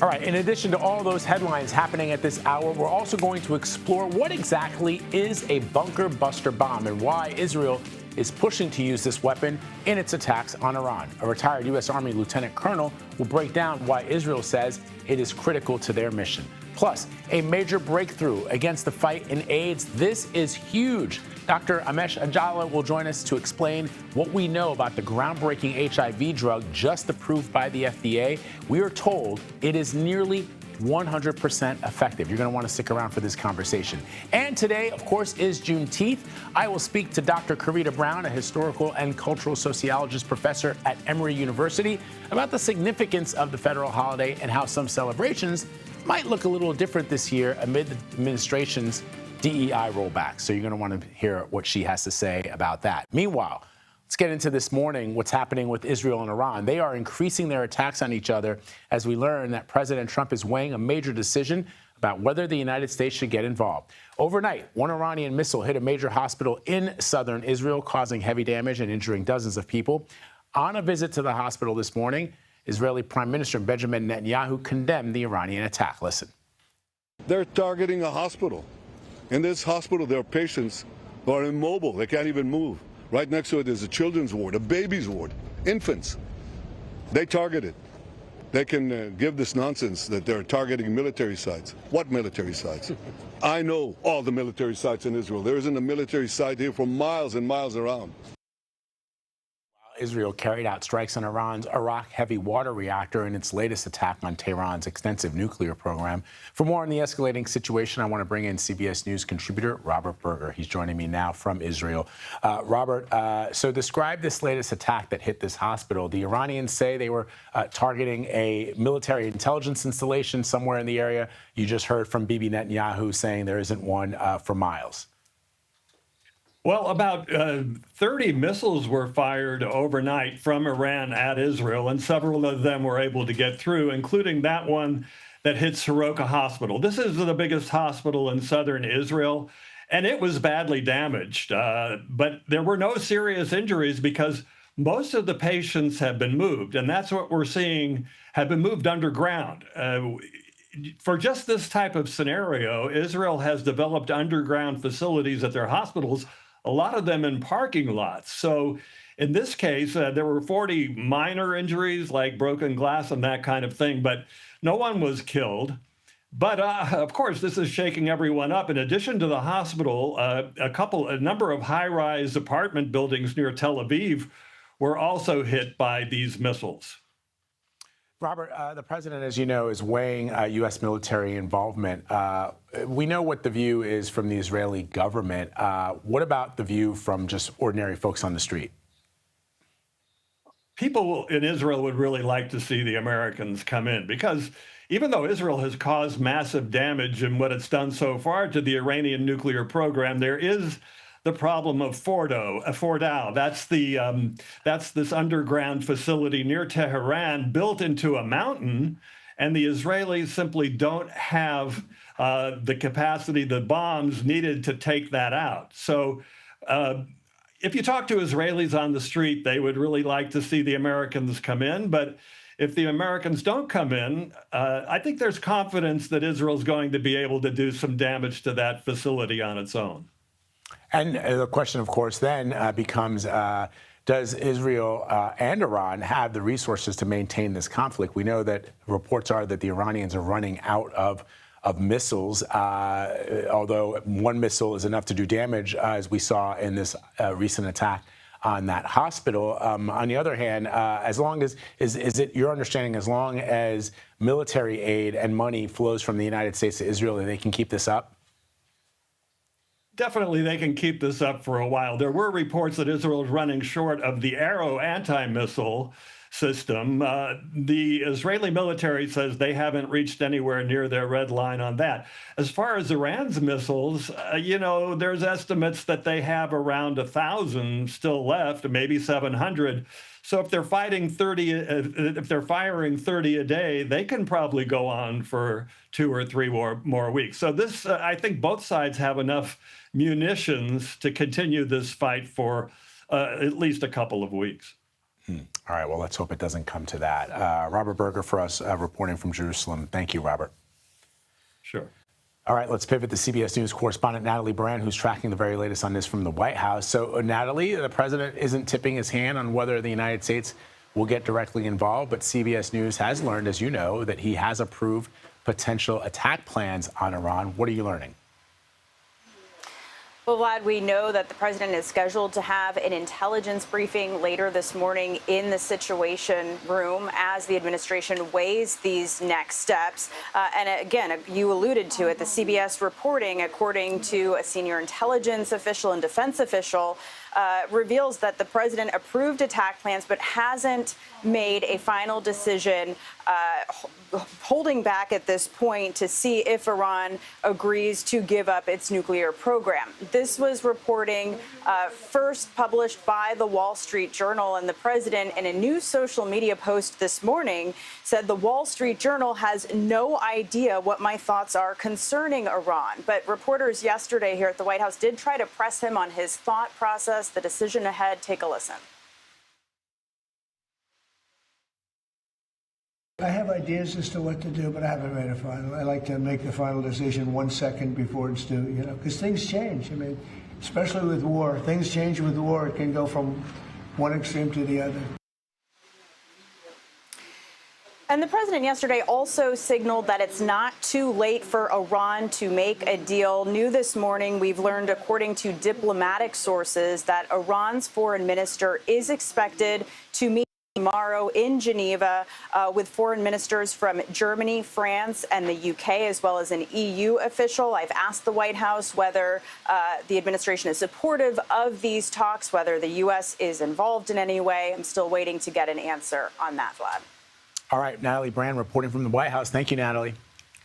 All right, in addition to all those headlines happening at this hour, we're also going to explore what exactly is a bunker buster bomb and why Israel is pushing to use this weapon in its attacks on Iran. A retired U.S. Army lieutenant colonel will break down why Israel says it is critical to their mission. Plus, a major breakthrough against the fight in AIDS. This is huge. Dr. Amesh Ajala will join us to explain what we know about the groundbreaking HIV drug just approved by the FDA. We are told it is nearly 100% effective. You're going to want to stick around for this conversation. And today, of course, is Juneteenth. I will speak to Dr. Karita Brown, a historical and cultural sociologist professor at Emory University, about the significance of the federal holiday and how some celebrations might look a little different this year amid the administration's DEI rollback. So you're going to want to hear what she has to say about that. Meanwhile, let's get into this morning what's happening with Israel and Iran. They are increasing their attacks on each other as we learn that President Trump is weighing a major decision about whether the United States should get involved. Overnight, one Iranian missile hit a major hospital in southern Israel, causing heavy damage and injuring dozens of people. On a visit to the hospital this morning, Israeli Prime Minister Benjamin Netanyahu condemned the Iranian attack. Listen. They're targeting a hospital. In this hospital, there are patients who are immobile. They can't even move. Right next to it is a children's ward, a baby's ward, infants. They target it. They can give this nonsense that they're targeting military sites. What military sites? I know all the military sites in Israel. There isn't a military site here for miles and miles around. Israel carried out strikes on Iran's Arak heavy water reactor in its latest attack on Tehran's extensive nuclear program. For more on the escalating situation, I want to bring in CBS News contributor Robert Berger. He's joining me now from Israel. Robert, so describe this latest attack that hit this hospital. The Iranians say they were targeting a military intelligence installation somewhere in the area. You just heard from Bibi Netanyahu saying there isn't one for miles. Well, about 30 missiles were fired overnight from Iran at Israel, and several of them were able to get through, including that one that hit Soroka Hospital. This is the biggest hospital in southern Israel, and it was badly damaged. But there were no serious injuries because most of the patients have been moved, and that's what we're seeing, have been moved underground. For just this type of scenario, Israel has developed underground facilities at their hospitals, a lot of them in parking lots. So in this case, there were 40 minor injuries like broken glass and that kind of thing, but no one was killed. But of course, this is shaking everyone up. In addition to the hospital, a number of high-rise apartment buildings near Tel Aviv were also hit by these missiles. Robert, the president, as you know, is weighing U.S. military involvement. We know what the view is from the Israeli government. What about the view from just ordinary folks on the street? People in Israel would really like to see the Americans come in because even though Israel has caused massive damage in what it's done so far to the Iranian nuclear program, there is the problem of Fordow. That's this underground facility near Tehran built into a mountain, and the Israelis simply don't have the capacity, the bombs needed to take that out. So if you talk to Israelis on the street, they would really like to see the Americans come in. But if the Americans don't come in, I think there's confidence that Israel's going to be able to do some damage to that facility on its own. And the question, of course, then becomes, does Israel and Iran have the resources to maintain this conflict? We know that reports are that the Iranians are running out of missiles, although one missile is enough to do damage, as we saw in this recent attack on that hospital. On the other hand, as long as, is it your understanding, as long as military aid and money flows from the United States to Israel, they can keep this up? Definitely, they can keep this up for a while. There were reports that Israel is running short of the Arrow anti-missile system. The Israeli military says they haven't reached anywhere near their red line on that. As far as Iran's missiles, there's estimates that they have around 1,000 still left, maybe 700. So if they're fighting 30, if they're firing 30 a day, they can probably go on for 2 or 3 more weeks. So this, I think both sides have enough munitions to continue this fight for at least a couple of weeks. All right, well, let's hope it doesn't come to that. Robert Berger for us, reporting from Jerusalem. Thank you, Robert. Sure. All right, let's pivot to CBS News correspondent Natalie Brand, who's tracking the very latest on this from the White House. So, Natalie, the president isn't tipping his hand on whether the United States will get directly involved, but CBS News has learned, as you know, that he has approved potential attack plans on Iran. What are you learning? Well, Vlad, we know that the president is scheduled to have an intelligence briefing later this morning in the Situation Room as the administration weighs these next steps. And again, you alluded to it, the CBS reporting, according to a senior intelligence official and defense official, reveals that the president approved attack plans but hasn't made a final decision, holding back at this point to see if Iran agrees to give up its nuclear program. This was reporting first published by the Wall Street Journal, and the president, in a new social media post this morning, said the Wall Street Journal has no idea what my thoughts are concerning Iran. But reporters yesterday here at the White House did try to press him on his thought process, the decision ahead. Take a listen. I have ideas as to what to do, but I haven't made a final. I like to make the final decision 1 second before it's due, because things change. I mean, especially with war, things change with war. It can go from one extreme to the other. And the president yesterday also signaled that it's not too late for Iran to make a deal. New this morning, we've learned, according to diplomatic sources, that Iran's foreign minister is expected to meet tomorrow in Geneva with foreign ministers from Germany, France, and the UK, as well as an EU official. I've asked the White House whether the administration is supportive of these talks, whether the U.S. is involved in any way. I'm still waiting to get an answer on that, Vlad. All right, Natalie Brand reporting from the White House. Thank you, Natalie.